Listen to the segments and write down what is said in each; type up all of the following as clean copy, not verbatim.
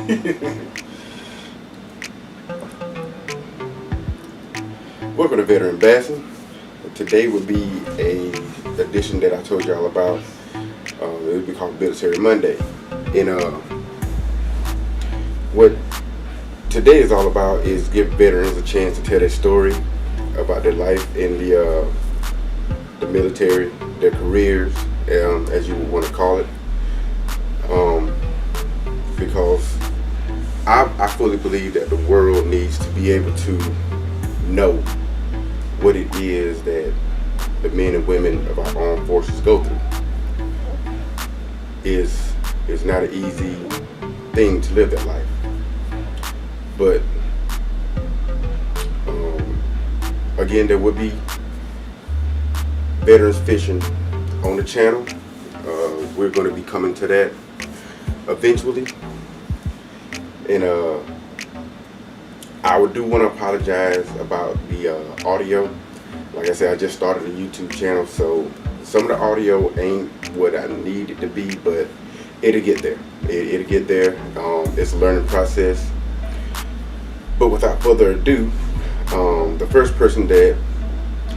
Welcome to Veteranbassin. Today would be a edition that I told y'all about. It would be called Military Monday. And what today is all about is give veterans a chance to tell their story about their life in the military, their careers, as you would want to call it. Because I fully believe that the world needs to be able to know what it is that the men and women of our armed forces go through. It's not an easy thing to live that life. But again, there will be veterans fishing on the channel. We're going to be coming to that eventually. And I do want to apologize about the audio. Like I said, I just started a YouTube channel, so some of the audio ain't what I need it to be, but it'll get there. It'll get there. It's a learning process. But without further ado, the first person that,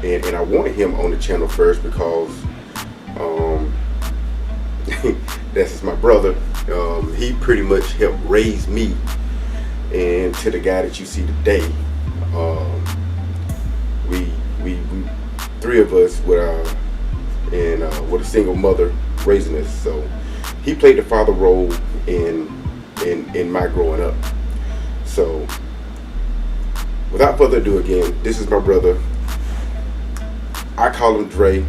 and I wanted him on the channel first because that's my brother. He pretty much helped raise me and to the guy that you see today. We three of us with a single mother raising us. So he played the father role in my growing up. So without further ado, again, this is my brother. I call him Dre.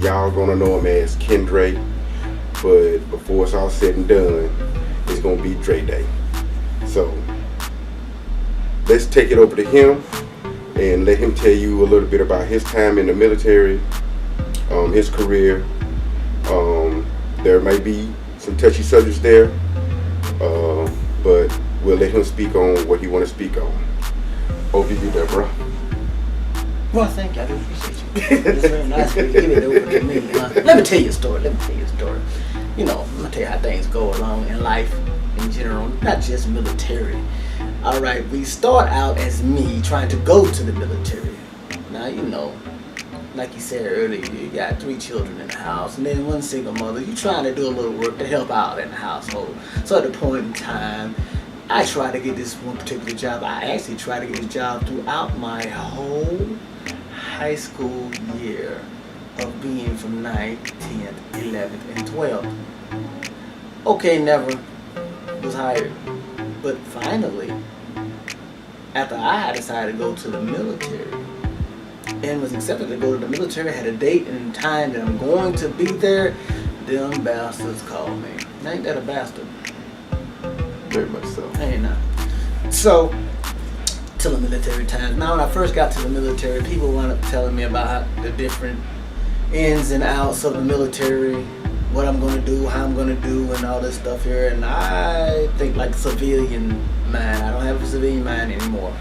Y'all gonna know him as Ken Dre. But before it's all said and done, it's gonna be Dre Day. So let's take it over to him and let him tell you a little bit about his time in the military, his career. There may be some touchy subjects there, but we'll let him speak on what he want to speak on. Over to you there, bro. Well, thank you. I do appreciate you. It's very nice for you to give it over to me. Let me tell you a story. You know, I'm going to tell you how things go along in life in general, not just military. All right, we start out as me trying to go to the military. Now, you know, like you said earlier, you got 3 children in the house and then 1 single mother. You're trying to do a little work to help out in the household. So at the point in time, I tried to get this one particular job. I actually tried to get this job throughout my whole high school year of being from 9th, 10th, 11th, and 12th. Okay, never was hired. But finally, after I decided to go to the military and was accepted to go to the military, had a date and time that I'm going to be there, them bastards called me. Ain't that a bastard? Very much so. Ain't not. So, till the military times. Now, when I first got to the military, people wound up telling me about the different ins and outs of the military, what I'm going to do, how I'm going to do, and all this stuff here. And I think like civilian mind. I don't have a civilian mind anymore.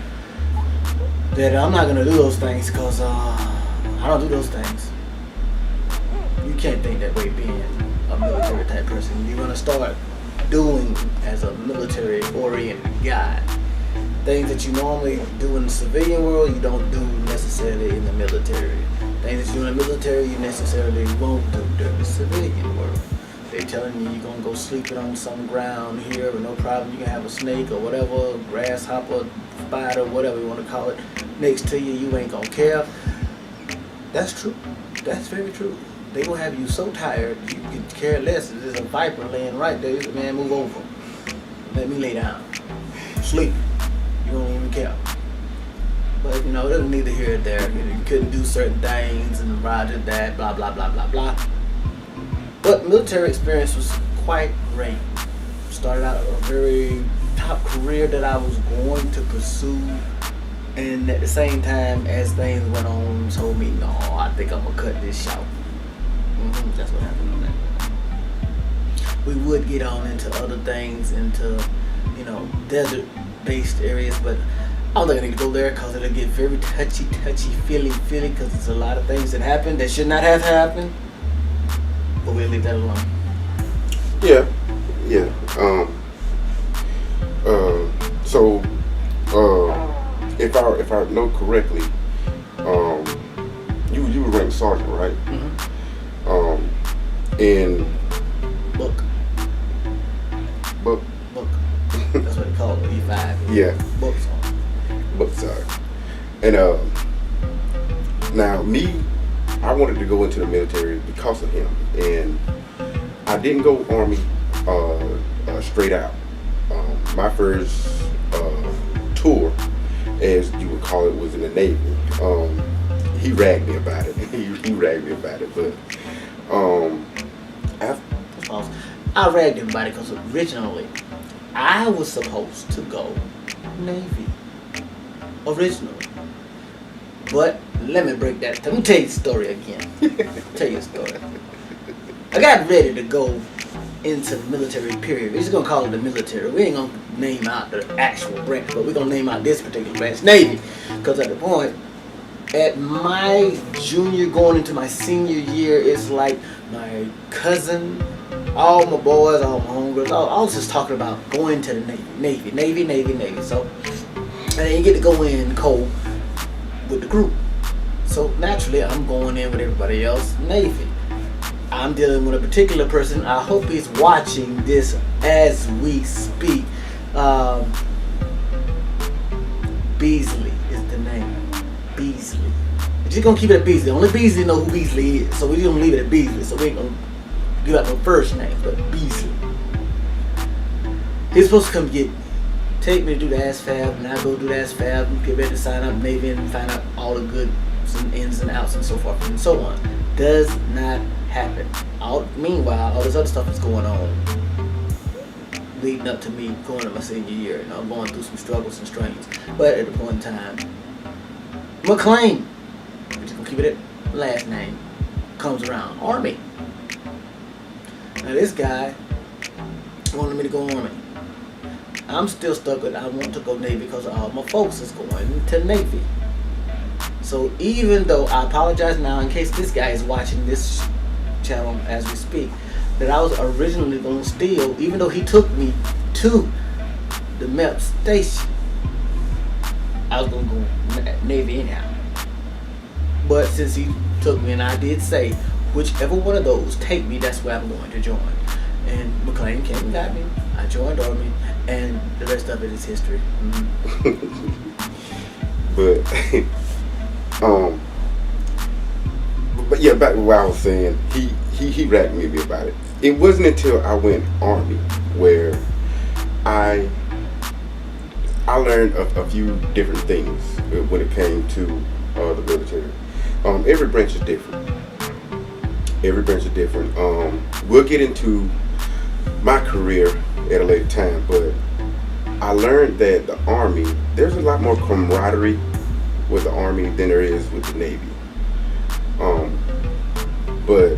That I'm not going to do those things because I don't do those things. You can't think that way being a military type person. You're going to start doing as a military oriented guy. Things that you normally do in the civilian world, you don't do necessarily in the military. Things that you do in the military, you necessarily won't do in the civilian world. They're telling you you're gonna go sleeping on some ground here, but no problem. You can have a snake or whatever, grasshopper, spider, whatever you want to call it, next to you. You ain't gonna care. That's true. That's very true. They will have you so tired you can care less. If there's a viper laying right there, you say, man, move over. Let me lay down. Sleep. You don't even care. But you know, it doesn't need to hear it there. You couldn't do certain things and roger that, blah, blah, blah, blah, blah. But military experience was quite great. Started out a very top career that I was going to pursue. And at the same time, as things went on, told me, no, I think I'm going to cut this short. That's what happened on that. We would get on into other things, into, you know, desert-based areas, but I don't think I need to go there because it'll get very touchy, feely, because there's a lot of things that happen that should not have happened. But we'll leave that alone. Yeah. So, if I know correctly, you were ranked sergeant, right? And Book. That's what they call it. E5. Yeah. Book Sorry. And now me, I wanted to go into the military because of him, and I didn't go Army straight out. My first tour, as you would call it, was in the Navy. He ragged me about it. he ragged me about it, but I ragged him about it because originally I was supposed to go Navy. Originally. But let me break that. Let me tell you the story again. Tell you a story. I got ready to go into the military period. We're just gonna call it the military. We ain't gonna name out the actual branch, but we're gonna name out this particular branch, Navy. Because at the point, at my junior going into my senior year, it's like my cousin, all my boys, all my homegirls, I was just talking about going to the Navy. So I didn't get to go in cold with the group. So naturally, I'm going in with everybody else, Navy. I'm dealing with a particular person. I hope he's watching this as we speak. Beasley is the name. Beasley. We're just gonna keep it at Beasley. Only Beasley know who Beasley is, so we're gonna leave it at Beasley. So we ain't gonna give out no first name, but Beasley. He's supposed to come take me to do the ASFAB, and I go do the ASFAB and get ready to sign up Navy and find out all the good ins and outs and so forth and so on. Does not happen. Meanwhile, all this other stuff is going on leading up to me going to my senior year, and I'm going through some struggles and strains. But at the point in time, McLean, we're just gonna keep it at last name, comes around. Army. Now this guy wanted me to go Army. I'm still stuck with I want to go Navy because all my folks is going to Navy. So even though I apologize now in case this guy is watching this channel as we speak, that I was originally going to steal, even though he took me to the MEP station, I was going to go Navy anyhow. But since he took me, and I did say, whichever one of those take me, that's where I'm going to join. And McLean came and got me. I joined Army, and the rest of it is history. But yeah, back to what I was saying, he ragged me a bit about it. It wasn't until I went Army where I learned a few different things when it came to the military. Every branch is different. We'll get into my career at a later time, but I learned that the Army, there's a lot more camaraderie with the Army than there is with the Navy. But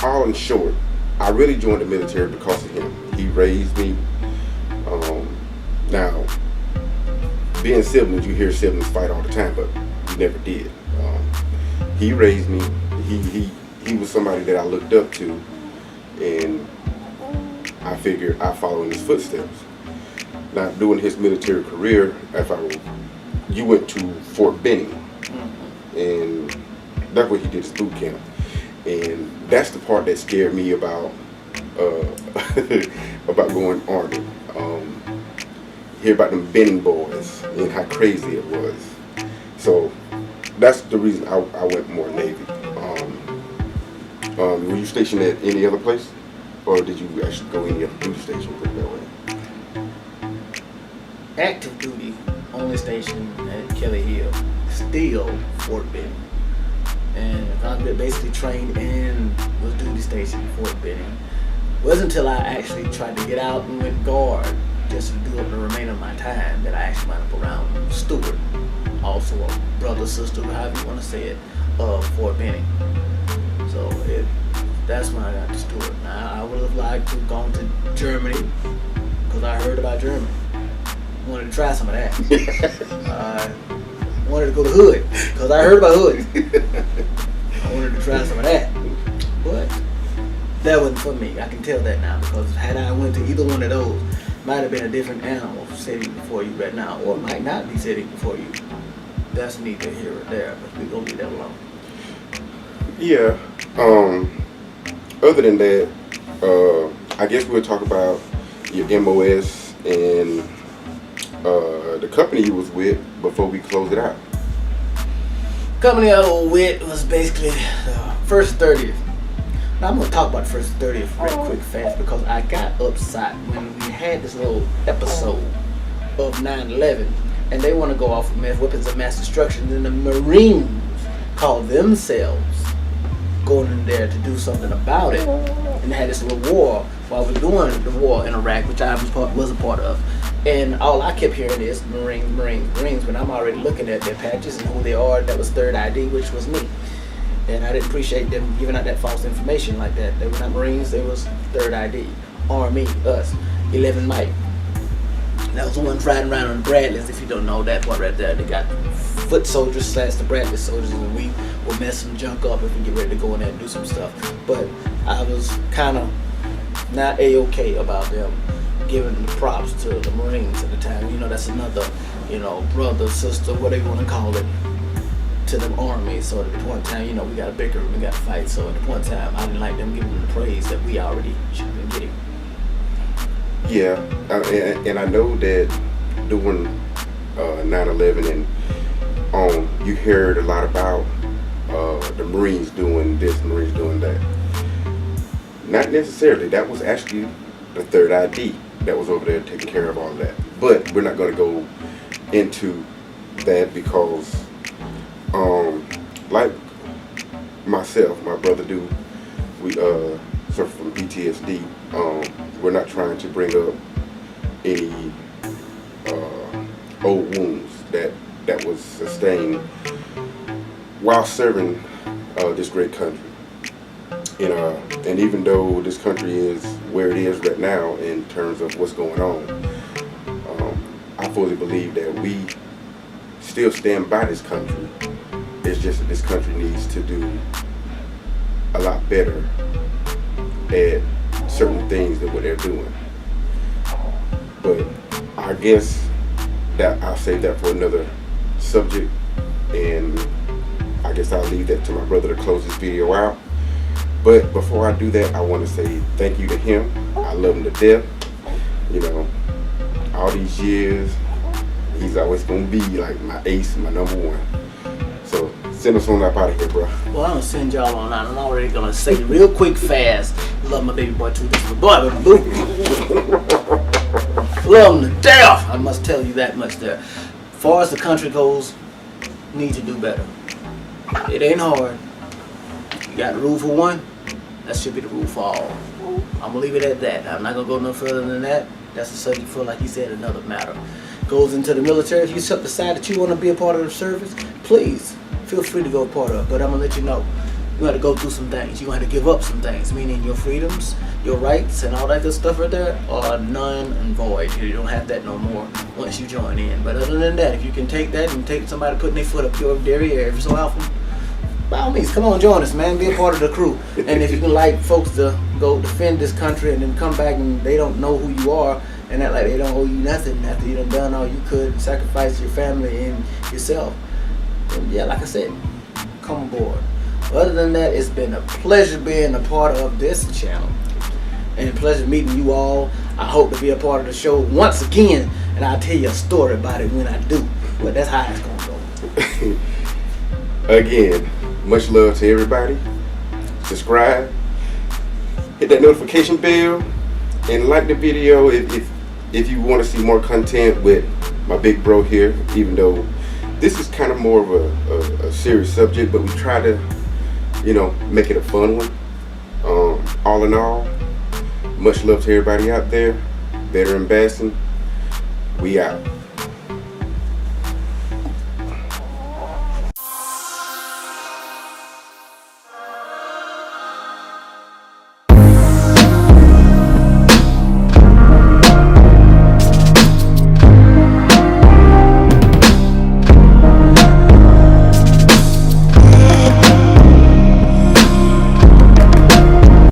all in short, I really joined the military because of him. He raised me. Now, being siblings, you hear siblings fight all the time, but we never did. He raised me. He was somebody that I looked up to, and I figured I'd follow in his footsteps. Now, during his military career, you went to Fort Benning, and that's where he did his boot camp. And that's the part that scared me about going Army. Hear about them Benning boys and how crazy it was. So that's the reason I went more Navy. Were you stationed at any other place, or did you actually go any other duty station? Put it that way. Active duty, only stationed at Kelly Hill, still Fort Benning. And I basically trained and was duty stationed at Fort Benning. It wasn't until I actually tried to get out and went guard just to do up the remainder of my time that I actually went up around Stewart, also a brother, sister, however you want to say it, of Fort Benning. So that's when I got to Stewart. Now, I would have liked to have gone to Germany because I heard about Germany. I wanted to try some of that. I wanted to go to Hood because I heard about Hood. I wanted to try some of that, but that wasn't for me. I can tell that now because had I went to either one of those, might have been a different animal sitting before you right now, or might not be sitting before you. That's neither here or there, but we're gonna leave that alone. Yeah. Other than that, I guess we'll talk about your MOS and the company you was with before we close it out. Company I was with was basically the first 30th. Now I'm gonna talk about the first 30th real quick fast because I got upset when we had this little episode of 9/11 and they want to go off with weapons of mass destruction. Then the Marines call themselves going in there to do something about it, and they had this little war while we're doing the war in Iraq, which I was a part of. And all I kept hearing is Marines, when I'm already looking at their patches and who they are. That was Third ID, which was me. And I didn't appreciate them giving out that false information like that. They were not Marines, they was Third ID, Army, us, 11 Mike. That was the ones riding around on the Bradleys. If you don't know that part right there, they got foot soldiers / the Bradley soldiers, and we will mess some junk up if we get ready to go in there and do some stuff. But I was kind of not A-okay about them giving the props to the Marines at the time. You know, that's another, brother, sister, whatever you want to call it, to the Army. So at the point in time, we got to bicker, we got to fight. So at the point in time, I didn't like them giving them the praise that we already should have been getting. Yeah, and I know that during 9/11 and you heard a lot about the Marines doing this, Marines doing that. Not necessarily. That was actually the Third ID that was over there taking care of all of that. But we're not going to go into that because, like myself, my brother do, we suffer from PTSD. We're not trying to bring up any old wounds that was sustained while serving this great country. And even though this country is where it is right now in terms of what's going on, I fully believe that we still stand by this country. It's just that this country needs to do a lot better at certain things than what they're doing. But I guess that I'll save that for another subject, and I guess I'll leave that to my brother to close this video out. But before I do that, I want to say thank you to him. I love him to death. All these years, he's always going to be like my ace, my number one. So send us on up out of here, bro. Well, I'm going to send y'all on out. I'm already going to say real quick fast, love my baby boy too. This is my boy, baby boo. Love him to death. I must tell you that much there. As far as the country goes, need to do better. It ain't hard. You got the rule for one, that should be the rule for all. I'm gonna leave it at that. I'm not gonna go no further than that. That's a subject for, like he said, another matter. Goes into the military. If you decide that you want to be a part of the service, please feel free to go part of it. But I'm gonna let you know, you got to go through some things. You got to give up some things, meaning your freedoms, your rights, and all that good stuff right there are none and void. You don't have that no more once you join in. But other than that, if you can take that and take somebody putting their foot up your derriere every so often, by all means, come on, join us, man. Be a part of the crew. And if you can like folks to go defend this country and then come back and they don't know who you are and act like they don't owe you nothing after you done all you could and sacrifice your family and yourself, then yeah, like I said, come aboard. Other than that, it's been a pleasure being a part of this channel and a pleasure meeting you all. I hope to be a part of the show once again, and I'll tell you a story about it when I do. But that's how it's gonna go. Again, much love to everybody. Subscribe, hit that notification bell, and like the video if you want to see more content with my big bro here. Even though this is kind of more of a serious subject, but we try to, make it a fun one. All in all, much love to everybody out there. Veteranbassin, we out.